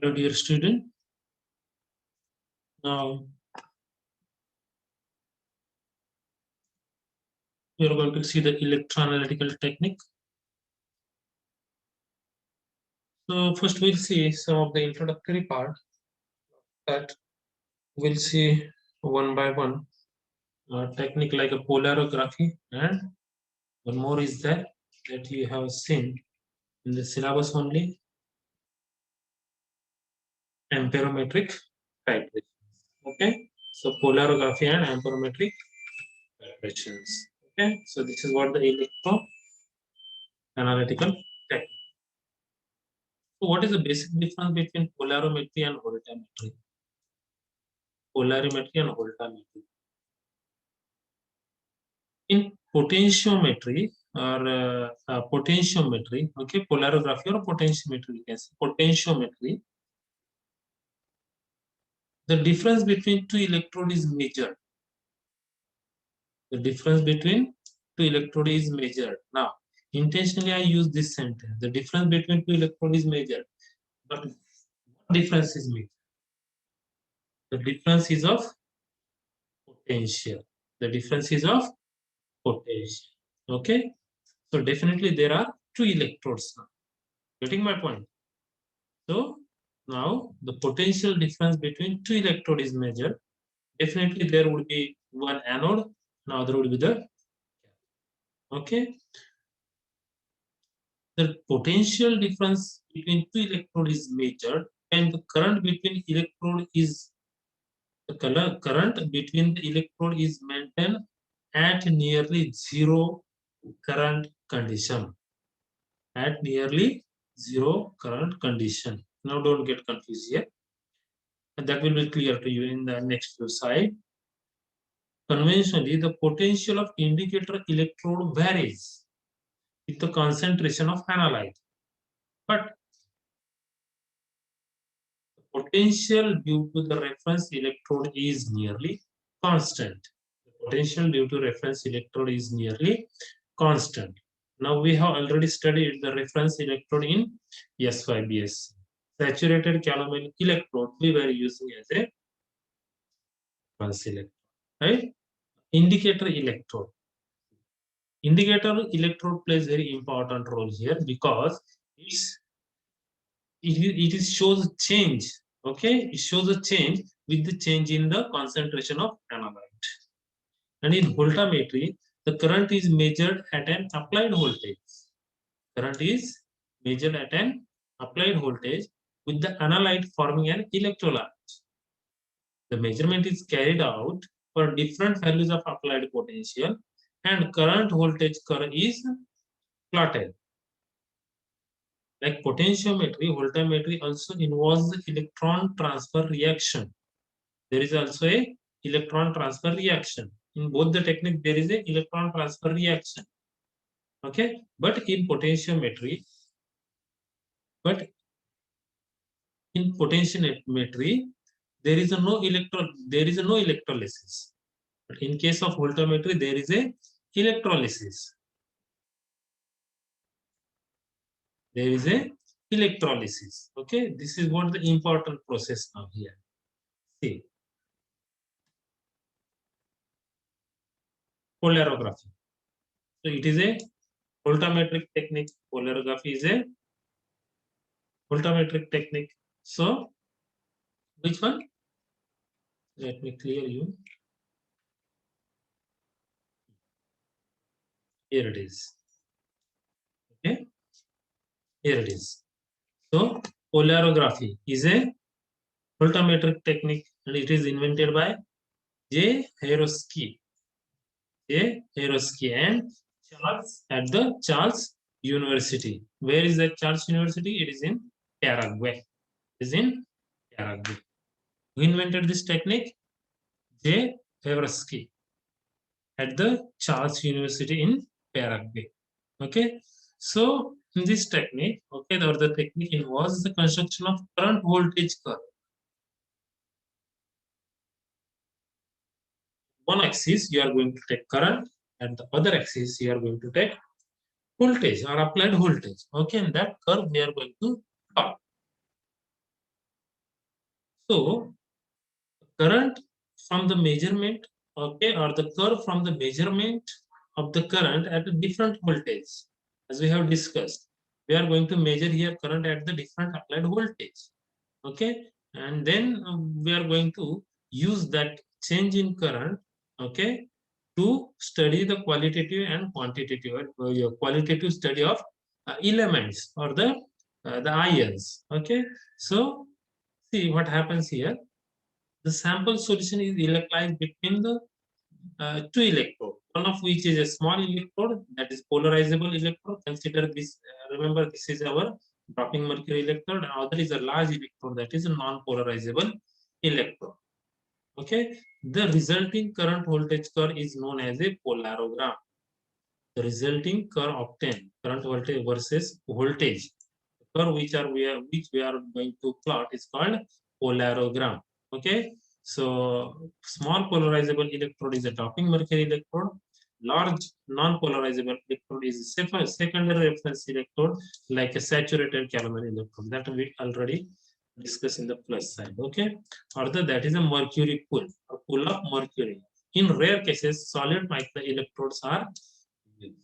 Hello, dear student. Now we are going to see the electroanalytical technique. So first we'll see some of the introductory part that we'll see one by one. Technique like a polarography, and one more is there that you have seen in the syllabus only, amperometric titrations. Okay, so polarography and amperometric titrations. Okay, so this is what the electroanalytical technique. So what is the basic difference between polarimetry and voltammetry? Polarimetry and voltammetry. In potentiometry or potentiometry, okay, polarography or potentiometry, we can say potentiometry. The difference between two electrodes is measured. The difference between two electrodes is measured. Now, intentionally I use this sentence. The difference between two electrodes is measured. But what difference is measured? The difference is of potential. The difference is of potential. Okay. So definitely there are two electrodes now. Getting my point? So now the potential difference between two electrodes is measured. Definitely there would be one anode, now there would be the okay. The potential difference between two electrodes is measured, and the current between electrode is the current between the electrode is maintained at nearly zero current condition. At nearly zero current condition. Now don't get confused here. And that will be clear to you in the next slide. Conventionally, the potential of indicator electrode varies with the concentration of analyte. But the potential due to the reference electrode is nearly constant. The potential due to reference electrode is nearly constant. Now we have already studied the reference electrode in S5BS. Saturated calomel electrode we were using as a reference electrode, right? Indicator electrode. Indicator electrode plays very important role here because it shows change. Okay, it shows a change with the change in the concentration of analyte. And in voltammetry, the current is measured at an applied voltage. Current is measured at an applied voltage with the analyte forming an electrolyte. The measurement is carried out for different values of applied potential, and current voltage curve is plotted. Like potentiometry, voltammetry also involves the electron transfer reaction. There is also a electron transfer reaction. In both the technique, there is a electron transfer reaction. Okay, but in potentiometry, there is no electrolysis. But in case of voltammetry, there is a electrolysis. There is a electrolysis. Okay, this is what the important process now here. See, polarography. So it is a voltammetric technique. Polarography is a voltammetric technique. So which one? Let me clear you. Here it is. Okay, here it is. So polarography is a voltammetric technique, and it is invented by J. Jaworski. And Charles at the Charles University. Where is that Charles University? It is in Paraguay. It is in Paraguay. Who invented this technique? J. Jaworski at the Charles University in Paraguay. Okay, so in this technique, okay, the technique involves the construction of current voltage curve. One axis you are going to take current, and the other axis you are going to take voltage or applied voltage. Okay, and that curve we are going to plot. So current from the measurement, okay, or the curve from the measurement of the current at a different voltage, as we have discussed. We are going to measure here current at the different applied voltage, okay, and then we are going to use that change in current, okay, to study the qualitative and quantitative qualitative study of elements or the ions, okay. So see what happens here. The sample solution is electrolyzed between the two electrodes, one of which is a small electrode, that is polarizable electrode. Consider this, remember this is our dropping mercury electrode, and other is a large electrode, that is a non-polarizable electrode. Okay, the resulting current voltage curve is known as a polarogram. The resulting curve obtained, current voltage versus voltage curve, which we are going to plot, is called polarogram. Okay, so small polarizable electrode is a dropping mercury electrode. Large non-polarizable electrode is a secondary reference electrode, like a saturated calomel electrode that we already discussed in the plus side. Okay, or that is a mercury pull or pull of mercury. In rare cases, solid micro electrodes are used.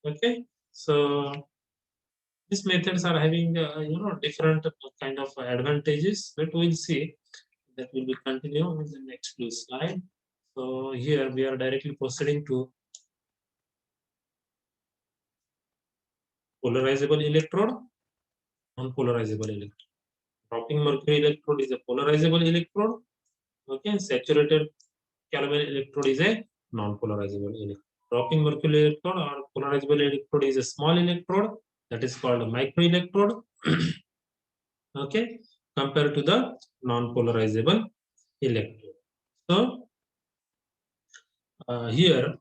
Okay, so these methods are having different kind of advantages, but we'll see that will be continue in the next few slide. So here we are directly proceeding to polarizable electrode, non-polarizable electrode. Dropping mercury electrode is a polarizable electrode. Okay, saturated calomel electrode is a non-polarizable electrode. Dropping mercury electrode or polarizable electrode is a small electrode, that is called a microelectrode. Okay, compared to the non-polarizable electrode. So here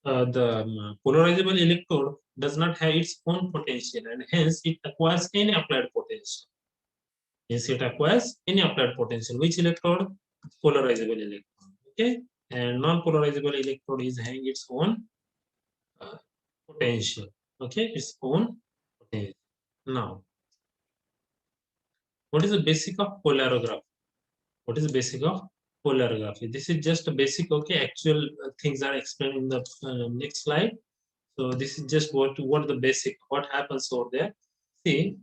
the polarizable electrode does not have its own potential, and hence it acquires any applied potential. Hence it acquires any applied potential. Which electrode? Polarizable electrode. Okay, and non-polarizable electrode is having its own uh, potential. Okay, its own potential. Now, what is the basic of polarography? What is the basic of polarography? This is just a basic. Okay, actual things are explained in the next slide. So this is just what the basic, what happens over there. See,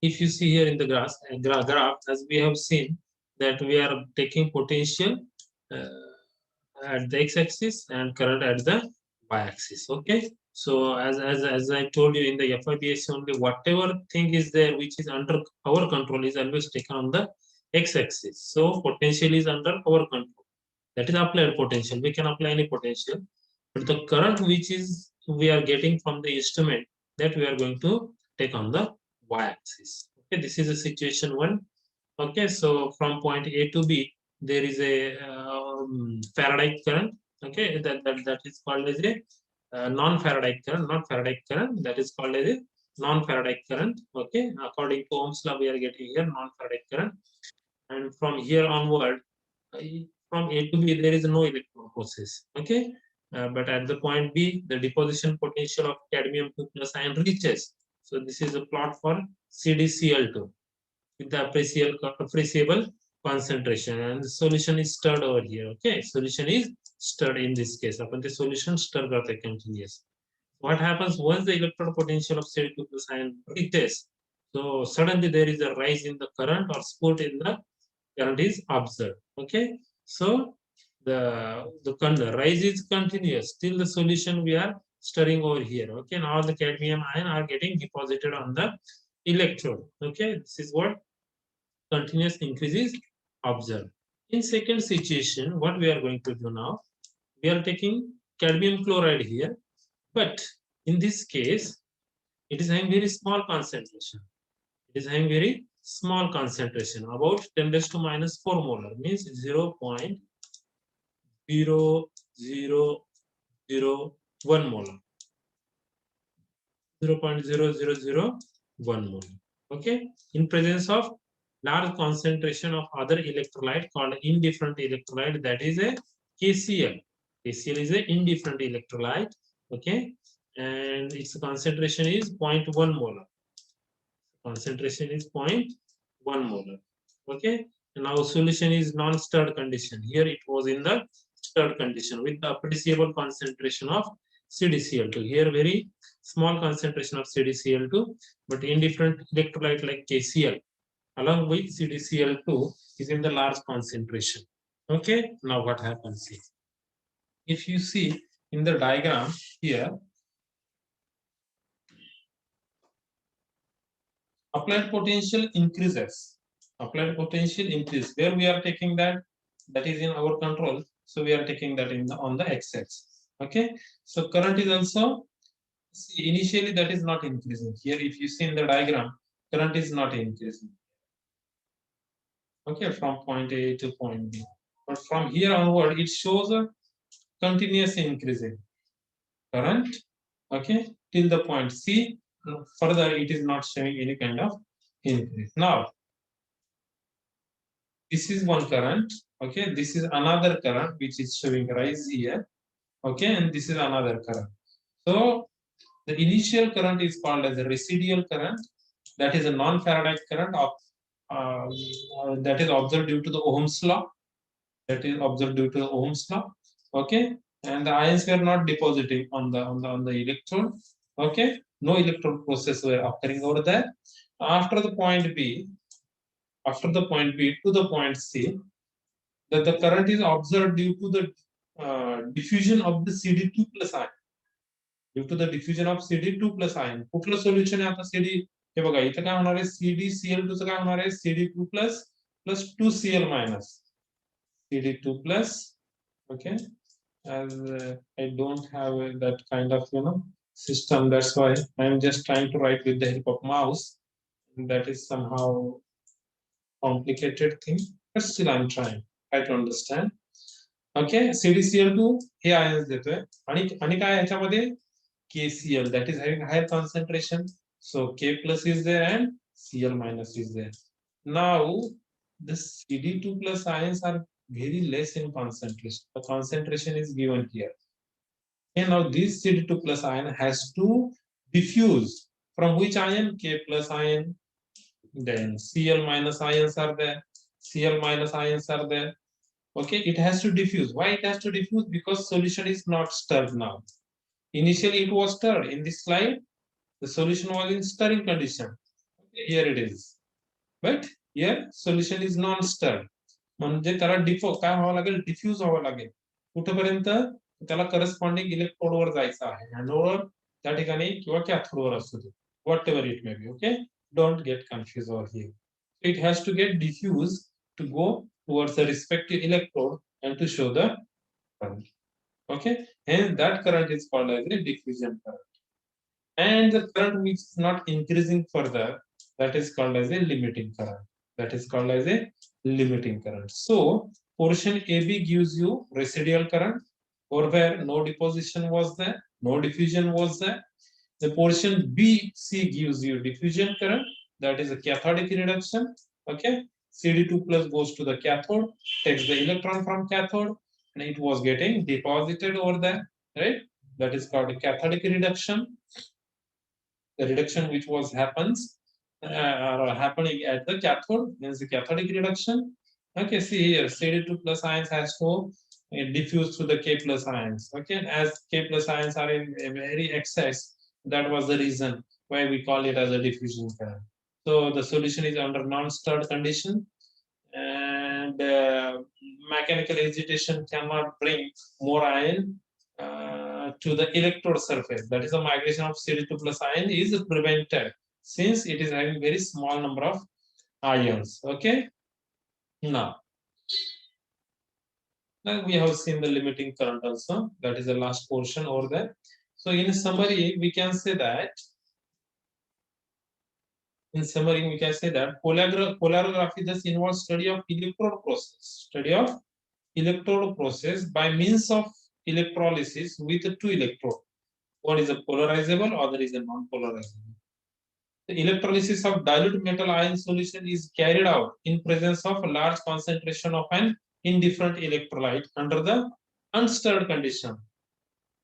if you see here in the graph, as we have seen that we are taking potential at the x-axis and current at the y-axis. Okay, so as I told you in the FIBS only, whatever thing is there which is under our control is always taken on the x-axis. So potential is under our control. That is applied potential. We can apply any potential, but the current which is we are getting from the instrument, that we are going to take on the y-axis. Okay, this is a situation one. Okay, so from point A to B, there is a Faraday current. Okay, that is called as a non-Faraday current, not Faraday current. That is called as a non-Faraday current. Okay, according to Ohm's law, we are getting here non-Faraday current, and from here onward, from A to B, there is no electron process. Okay, but at the point B, the deposition potential of cadmium 2 plus ion reaches. So this is a plot for CdCl2 with the appreciable concentration, and the solution is stirred over here. Okay, solution is stirred in this case. Upon the solution stir करते continuous. What happens once the electrode potential of Cl2 plus ion reaches? So suddenly there is a rise in the current or spurt in the current is observed. Okay, so the rise is continuous till the solution we are stirring over here. Okay, now the cadmium ion are getting deposited on the electrode. Okay, this is what continuous increase is observed. In second situation, what we are going to do now, we are taking cadmium chloride here, but in this case, it is having very small concentration. It is having very small concentration, about 10 raised to minus 4 molar, means 0.0001 molar. 0.0001 molar. Okay, in presence of large concentration of other electrolyte called indifferent electrolyte, that is a KCl. KCl is a indifferent electrolyte. Okay, and its concentration is 0.1 molar. Concentration is 0.1 molar. Okay. And now solution is non-stirred condition. Here it was in the stirred condition with the appreciable concentration of CdCl2. Here very small concentration of CdCl2, but indifferent electrolyte like KCl along with CdCl2 is in the large concentration. Okay. Now what happens is, if you see in the diagram here, applied potential increases. Applied potential increase. Where we are taking that is in our control. So we are taking that in the, on the x-axis. Okay. So current is also, see, initially that is not increasing. Here, if you see in the diagram, current is not increasing. Okay, from point A to point B. But from here onward, it shows a continuous increasing current. Okay, till the point C. Further, it is not showing any kind of increase. Now, this is one current. Okay, this is another current which is showing rise here. Okay, and this is another current. So the initial current is called as a residual current. That is a non-Faraday current of that is observed due to the Ohm's law. That is observed due to the Ohm's law. Okay, and the ions were not depositing on the electrode. Okay, no electrode process were occurring over there. After the point B, to the point C, that the current is observed due to the diffusion of the CD2 plus ion. Due to the diffusion of CD2 plus ion. कुठलं solution आहे आता CD, हे बघा इथं काय होणार आहे, CdCl2 चं काय होणार आहे, CD2 plus 2Cl minus. CD2 plus, okay, as I don't have that kind of system, that's why I'm just trying to write with the help of mouse. That is somehow complicated thing, but still I'm trying to understand. Okay, CdCl2 hey ions देतोय आणि काय ह्याच्यामध्ये KCl, that is having higher concentration. So K plus is there and Cl minus is there. Now the CD2 plus ions are very less in concentration. The concentration is given here. And now this CD2 plus ion has to diffuse from which ion? K plus ion. Then Cl minus ions are there. Cl minus ions are there. Okay, it has to diffuse. Why it has to diffuse? Because solution is not stirred now. Initially it was stirred. In this slide, the solution was in stirring condition. Okay, here it is. But here solution is non-stirred. म्हणजे त्याला काय व्हावं लागेल, diffuse व्हावं लागेल. कुठेपर्यंत? त्याला corresponding इलेक्ट्रोडवर जायचं आहे. एनोडवर, त्या ठिकाणी, किंवा कॅथोडवर असू दे. Whatever it may be. Okay, don't get confused over here. It has to get diffused to go towards the respective electrode and to show the current. Okay, and that current is called as a diffusion current. And the current which is not increasing further, that is called as a limiting current. That is called as a limiting current. So portion AB gives you residual current, or where no deposition was there, no diffusion was there. The portion BC gives you diffusion current, that is a cathodic reduction. Okay, CD2 plus goes to the cathode, takes the electron from cathode, and it was getting deposited over there, right? That is called a cathodic reduction. The reduction which was happening at the cathode means the cathodic reduction. Okay, see here, CD2 plus ions has to diffuse through the K plus ions. Okay, as K plus ions are in a very excess, that was the reason why we call it as a diffusion current. So the solution is under non-stirred condition, and mechanical agitation cannot bring more ion to the electrode surface. That is, the migration of CD2 plus ion is prevented since it is having very small number of ions. Okay, now we have seen the limiting current also. That is the last portion over there. So in summary, we can say that polarography thus involves study of electrode process by means of electrolysis with two electrodes. One is a polarizable, other is a non-polarizable. The electrolysis of dilute metal ion solution is carried out in presence of a large concentration of an indifferent electrolyte under the unstirred condition.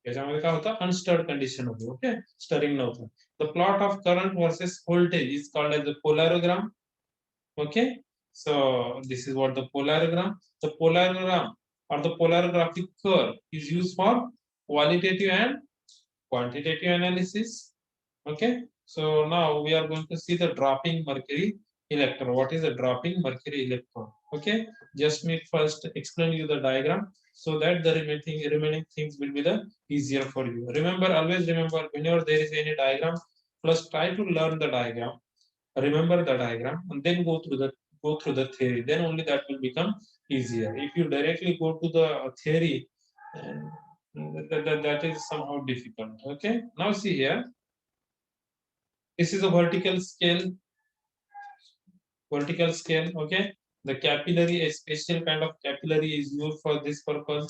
याच्यामध्ये काय होतं, unstirred condition होती. Okay, stirring नव्हतं. The plot of current versus voltage is called as the polarogram. Okay, so this is what the polyarogram. The polyarogram or the polarographic curve is used for qualitative and quantitative analysis. Okay, so now we are going to see the dropping mercury electron. What is a dropping mercury electron? Okay, just me first explain you the diagram so that the remaining things will be the easier for you. Remember, always remember, whenever there is any diagram, first try to learn the diagram, remember the diagram, and then go through the theory. Then only that will become easier. If you directly go to the theory, that is somehow difficult. Okay, now see here, this is a vertical scale. Okay, the capillary, a special kind of capillary is used for this purpose.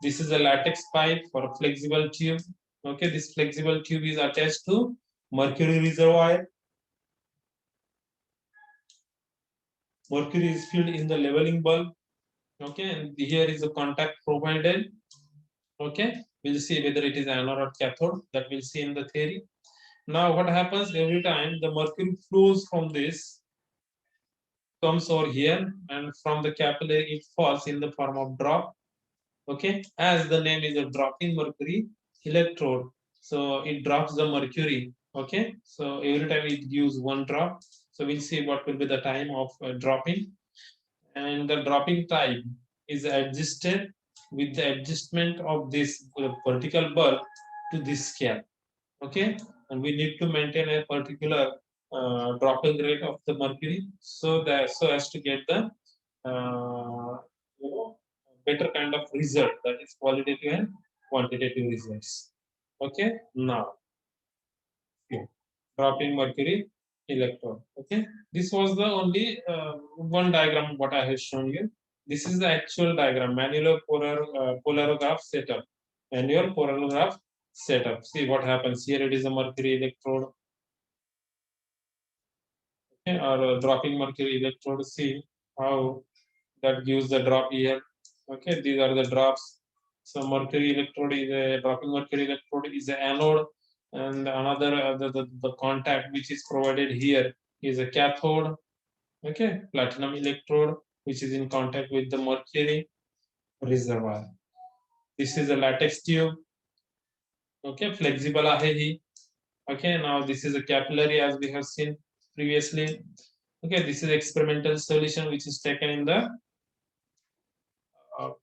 This is a latex pipe for a flexible tube. Okay, this flexible tube is attached to mercury reservoir. Mercury is filled in the leveling bulb. Okay, and here is a contact provided. Okay, we'll see whether it is anode or cathode, that we'll see in the theory. Now what happens, every time the mercury flows from this, comes over here, and from the capillary it falls in the form of drop. Okay, as the name is a dropping mercury electrode, so it drops the mercury. Okay, so every time it gives one drop. So we'll see what will be the time of dropping, and the dropping time is adjusted with the adjustment of this vertical bulb to this scale. Okay, and we need to maintain a particular dropping rate of the mercury, so as to get the uh, better kind of result, that is qualitative and quantitative results. Okay, now yeah, dropping mercury electrode. Okay, this was the only one diagram what I have shown you. This is the actual diagram, manual polarograph setup. Manual polarograph setup. See what happens here. It is a mercury electrode, okay, or dropping mercury electrode. See how that gives the drop here. Okay, these are the drops. So mercury electrode is a dropping mercury electrode is the anode, and another the contact which is provided here is a cathode. Okay, platinum electrode which is in contact with the mercury reservoir. This is a latex tube. Okay, flexible आहे ही. Okay, now this is a capillary as we have seen previously. Okay, this is experimental solution which is taken in the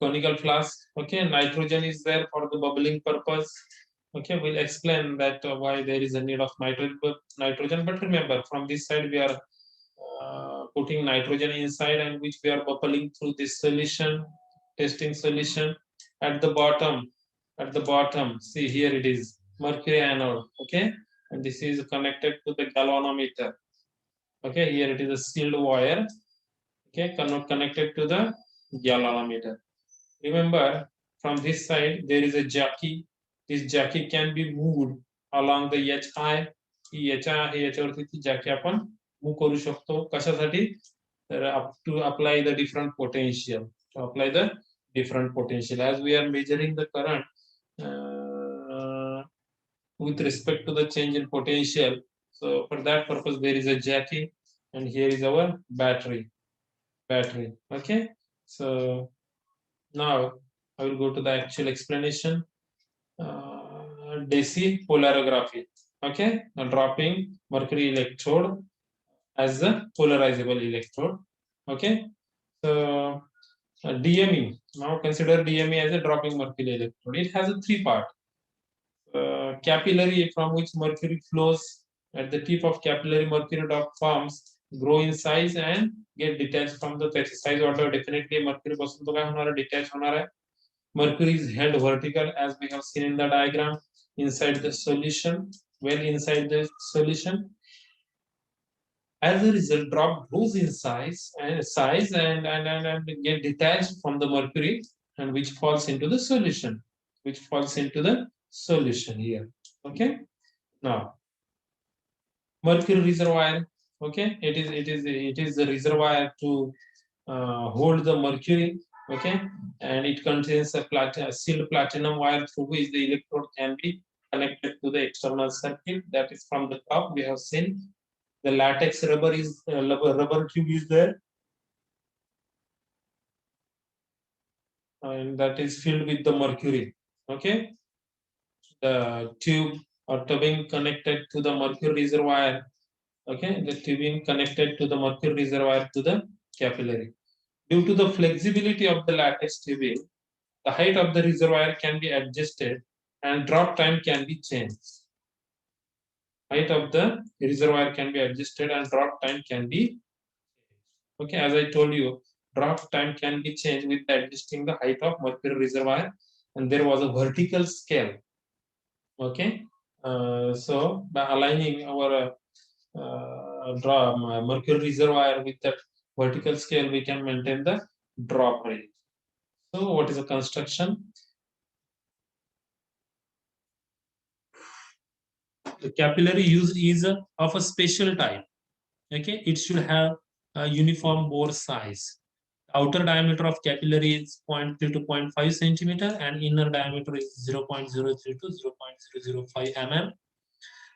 conical flask. Okay, nitrogen is there for the bubbling purpose. Okay, we'll explain that why there is a need of nitrogen. But remember, from this side we are putting nitrogen inside, and which we are bubbling through this solution, testing solution. At the bottom, see here it is mercury anode. Okay, and this is connected to the galvanometer. Okay, here it is a sealed wire. Okay, connected to the galvanometer. Remember, from this side there is a jockey. This jockey can be moved along the HI. ही आहे, याच्यावरती ती Jackie आपण move करू शकतो. कशासाठी? तर to apply the different potential. To apply the different potential. As we are measuring the current with respect to the change in potential. So for that purpose there is a jockey, and here is our battery. Okay, so now I will go to the actual explanation. DC polarography. Okay, now dropping mercury electrode as a polarizable electrode. Okay, so DME. Now consider DME as a dropping mercury electrode. It has a three part. Capillary, from which mercury flows. At the tip of capillary, mercury drop forms, grow in size and get detached from the size order. Definitely mercury पासून तो काय होणार आहे, detach होणार आहे. Mercury is held vertical as we have seen in the diagram inside the solution. Well, inside the solution, as a result, drop grows in size and get detached from the mercury, and which falls into the solution, here. Okay, now mercury reservoir. Okay, it is the reservoir to hold the mercury. Okay, and it contains a sealed platinum wire through which the electrode can be connected to the external circuit. That is from the top. We have seen the latex rubber is rubber tube is there, and that is filled with the mercury. Okay, the tube or tubing connected to the mercury reservoir. Okay, the tubing connected to the mercury reservoir to the capillary. Due to the flexibility of the latex tubing, the height of the reservoir can be adjusted and drop time can be changed. Height of the reservoir can be adjusted and drop time can be, okay, as I told you, drop time can be changed with adjusting the height of mercury reservoir, and there was a vertical scale. Okay, so by aligning our mercury reservoir with that vertical scale, we can maintain the drop rate. So, what is the construction? The capillary use is of a special type. Okay, it should have a uniform bore size. Outer diameter of capillary is 0.3 to 0.5 centimeter, and inner diameter is 0.03 to 0.005 mm.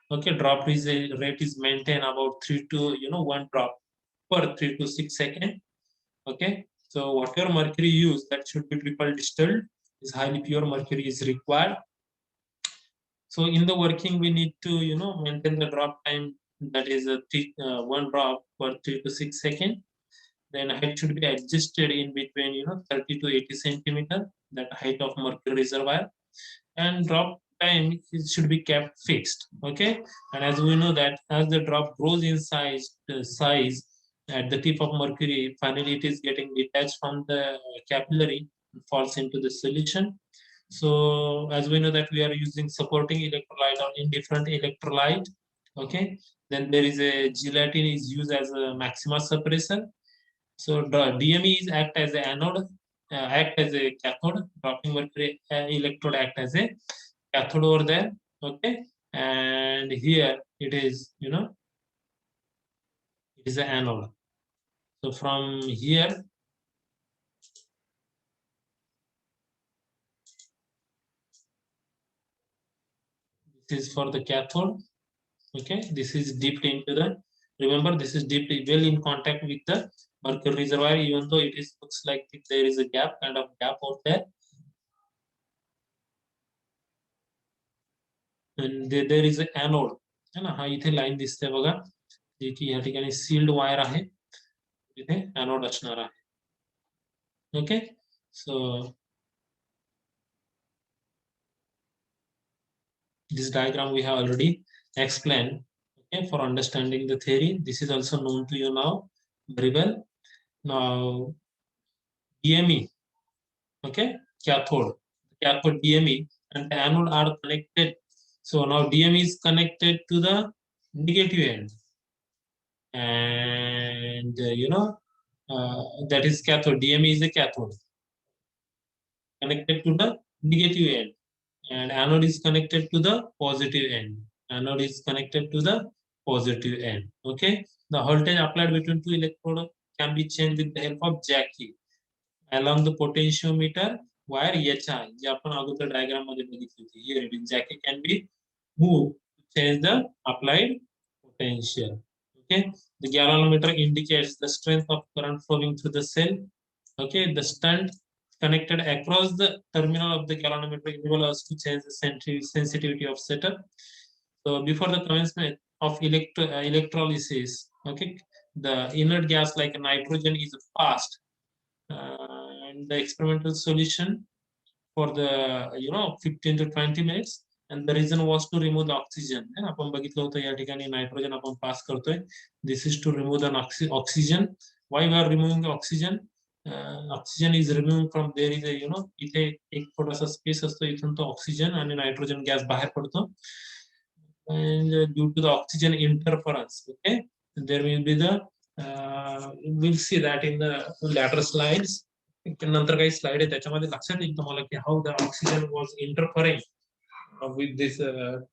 Okay, drop rate is maintained about 3 to 1 drop per 3 to 6 seconds. Okay, so whatever mercury used, that should be triple distilled. Is highly pure mercury is required. So in the working, we need to maintain the drop time, that is one drop per 3 to 6 seconds. Then height should be adjusted in between 30 to 80 centimeter, that height of mercury reservoir, and drop time should be kept fixed. Okay, and as we know that as the drop grows in size at the tip of mercury, finally it is getting detached from the capillary, falls into the solution. So as we know that we are using supporting electrolyte or indifferent electrolyte. Okay, then there is a gelatin is used as a maxima suppressor. So the DME is act as a anode, act as a cathode. Dropping mercury electrode act as a cathode over there. Okay, and here it is, it is an anode. So from here, this is for the cathode. Okay, this is dipped into the. Remember, this is dipped well in contact with the mercury reservoir, even though it is looks like there is a gap, kind of gap out there. And there is an anode. है ना, हा इथे line दिसते बघा, जे की या ठिकाणी sealed wire आहे, इथे एनोड असणार आहे. Okay, so this diagram we have already explained. Okay, for understanding the theory, this is also known to you now very well. Now DME, okay, cathode DME and the anode are connected. So now DME is connected to the negative end, and that is cathode. DME is a cathode connected to the negative end, and anode is connected to the positive end. Anode is connected to the positive end. Okay, the voltage applied between two electrodes can be changed with the help of jack key along the potentiometer wire HI, जे आपण अगोदर diagram मध्ये बघितली होती. Here it is, jack key can be moved to change the applied potential. Okay, the galvanometer indicates the strength of current flowing through the cell. Okay, the shunt connected across the terminal of the galvanometer enable us to change the sensitivity of setup. So before the commencement of electrolysis, okay, the inert gas like nitrogen is passed, and the experimental solution for the 15 to 20 minutes, and the reason was to remove the oxygen. And आपण बघितलं होतं या ठिकाणी nitrogen आपण पास करतोय. This is to remove the oxygen. Why we are removing the oxygen? Oxygen is removed from there is a इथे एक थोडासा स्पेस असतो, इथून तो ऑक्सिजन आणि नायट्रोजन गॅस बाहेर पडतो. And due to the oxygen interference, okay, there will be the we'll see that in the later slides. नंतर काही स्लाइड आहे त्याच्यामध्ये लक्षात येईल तुम्हाला की how the oxygen was interfering with this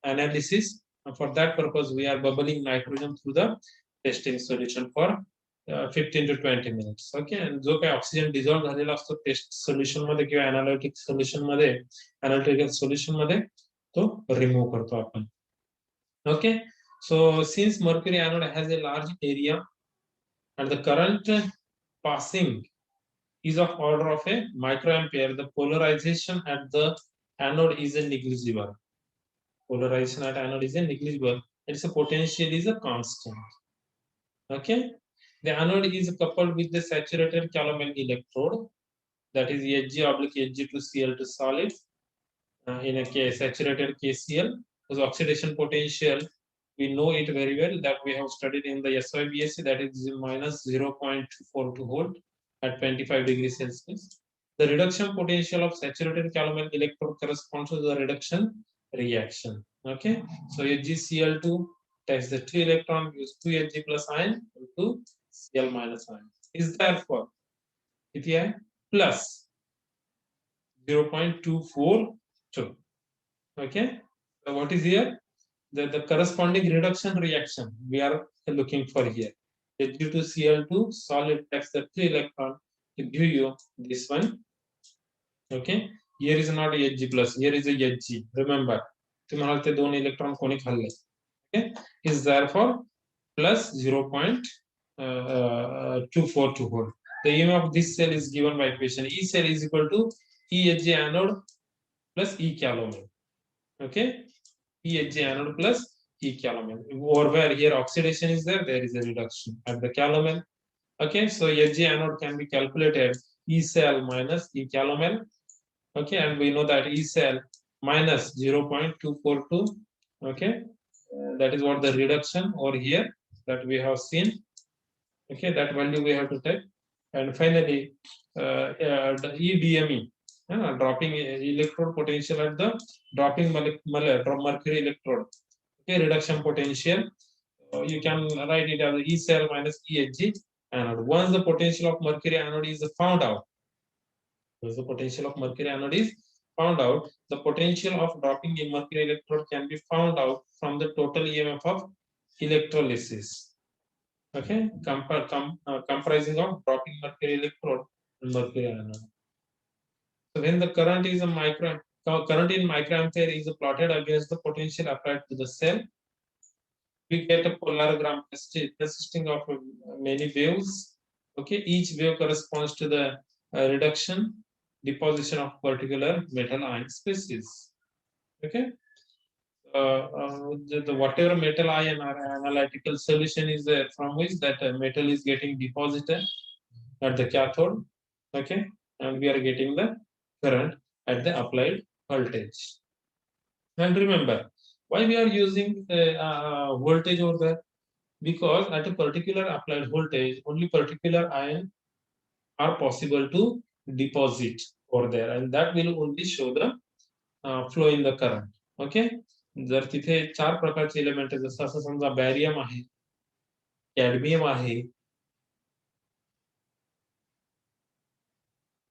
analysis. For that purpose, we are bubbling nitrogen through the testing solution for 15 to 20 minutes. Okay, आणि जो काही ऑक्सिजन डिझॉल्व्ह झालेला असतो टेस्ट सोल्युशन मध्ये किंवा अनालिटिक सोल्युशन मध्ये, अनालिटिकल सोल्युशन मध्ये तो रिमूव्ह करतो आपण. Okay, so since mercury anode has a large area and the current passing is of order of a microampere, the polarization at the anode is a negligible. Polarization at anode is a negligible. Its potential is a constant. Okay, the anode is coupled with the saturated calomel electrode, that is Hg oblique Hg to Cl to solid. In a case saturated KCl, the oxidation potential, we know it very well, that we have studied in the SYBSc, that is minus 0.242 volt at 25 degrees Celsius. The reduction potential of saturated calomel electrode corresponds to the reduction reaction. Okay, so HgCl2 takes the 2 electron, gives 2 Hg plus ion into Cl minus ion. Is therefore it is plus 0.242. Okay, so what is here? The corresponding reduction reaction we are looking for here. Hg2Cl2 solid takes the 2 electron to give you this one. Okay, here is not Hg plus, here is a Hg. Remember, तुम्हाला ते दोन electron कोणी खाल्ले. Okay, is therefore plus 0.242 volt. The EMF of this cell is given by equation. E cell is equal to EHG anode plus E calomel. Okay, EHG anode plus E calomel. Over where here oxidation is there, there is a reduction at the calomel. Okay, so EHG anode can be calculated E cell minus E calomel. Okay, and we know that E cell minus 0.242. Okay, that is what the reduction over here that we have seen. Okay, that value we have to take. And finally, the EDME, dropping electrode potential at the dropping mercury electrode. Okay, reduction potential. You can write it as E cell minus EHG anode. Once the potential of mercury anode is found out, the potential of mercury anode is found out, the potential of dropping a mercury electrode can be found out from the total EMF of electrolysis. Okay, comprising of dropping mercury electrode and mercury anode. So when the current is current in microampere is plotted against the potential applied to the cell, we get a polarigram consisting of many waves. Okay, each wave corresponds to the reduction deposition of particular metal ion species. Okay, the whatever metal ion or analytical solution is there from which that metal is getting deposited at the cathode. Okay, and we are getting the current at the applied voltage. And remember, why we are using voltage over there? Because at a particular applied voltage, only particular ion are possible to deposit over there, and that will only show the flow in the current. Okay, जर तिथे चार प्रकारचे element आहे, जसं असं समजा बॅरियम आहे, cadmium आहे,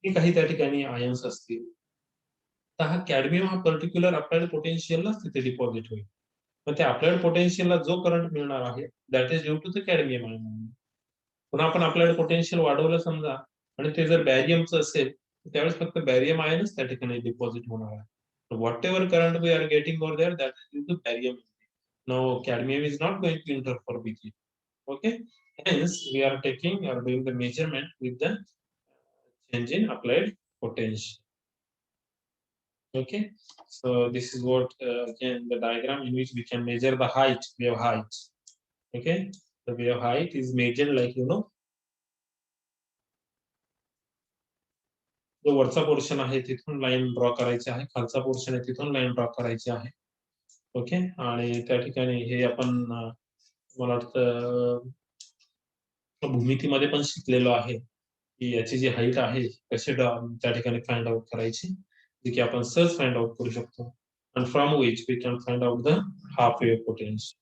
हे काही त्या ठिकाणी आयन्स असतील, तर हा कॅडमियम हा पर्टिक्युलर अप्लाइड पोटेन्शियललाच तिथे डिपॉझिट होईल. मग त्या अप्लाइड पोटेन्शियलला जो करंट मिळणार आहे that is due to the cadmium ion. पुन्हा आपण अप्लाइड पोटेन्शियल वाढवलं समजा आणि ते जर बॅरियमचं असेल त्यावेळेस फक्त बॅरियम आयनच त्या ठिकाणी डिपॉझिट होणार आहे. Whatever current we are getting over there that is due to barium. Now cadmium is not going to interfere with it. Okay, hence we are taking or doing the measurement with the change in applied potential. Okay, so this is what again the diagram in which we can measure the height, wave height. Okay, the wave height is measured like जो वरचा portion आहे तिथून line draw करायची आहे, खालचा portion आहे तिथून line draw करायची आहे. ओके, आणि त्या ठिकाणी हे आपण मला वाटतं भूमितीमध्ये पण शिकलेलो आहे की याची जी हाईट आहे कशी त्या ठिकाणी फाइंड आउट करायची, जी की आपण सहज फाइंड आउट करू शकतो. And from which we can find out the half wave potential.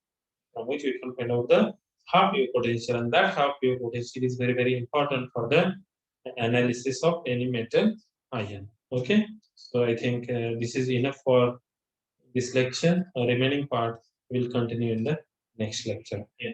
From which we can find out the half wave potential, and that half wave potential is very, very important for the analysis of any metal ion. Okay, so I think this is enough for this lecture. Remaining part will continue in the next lecture. Yeah.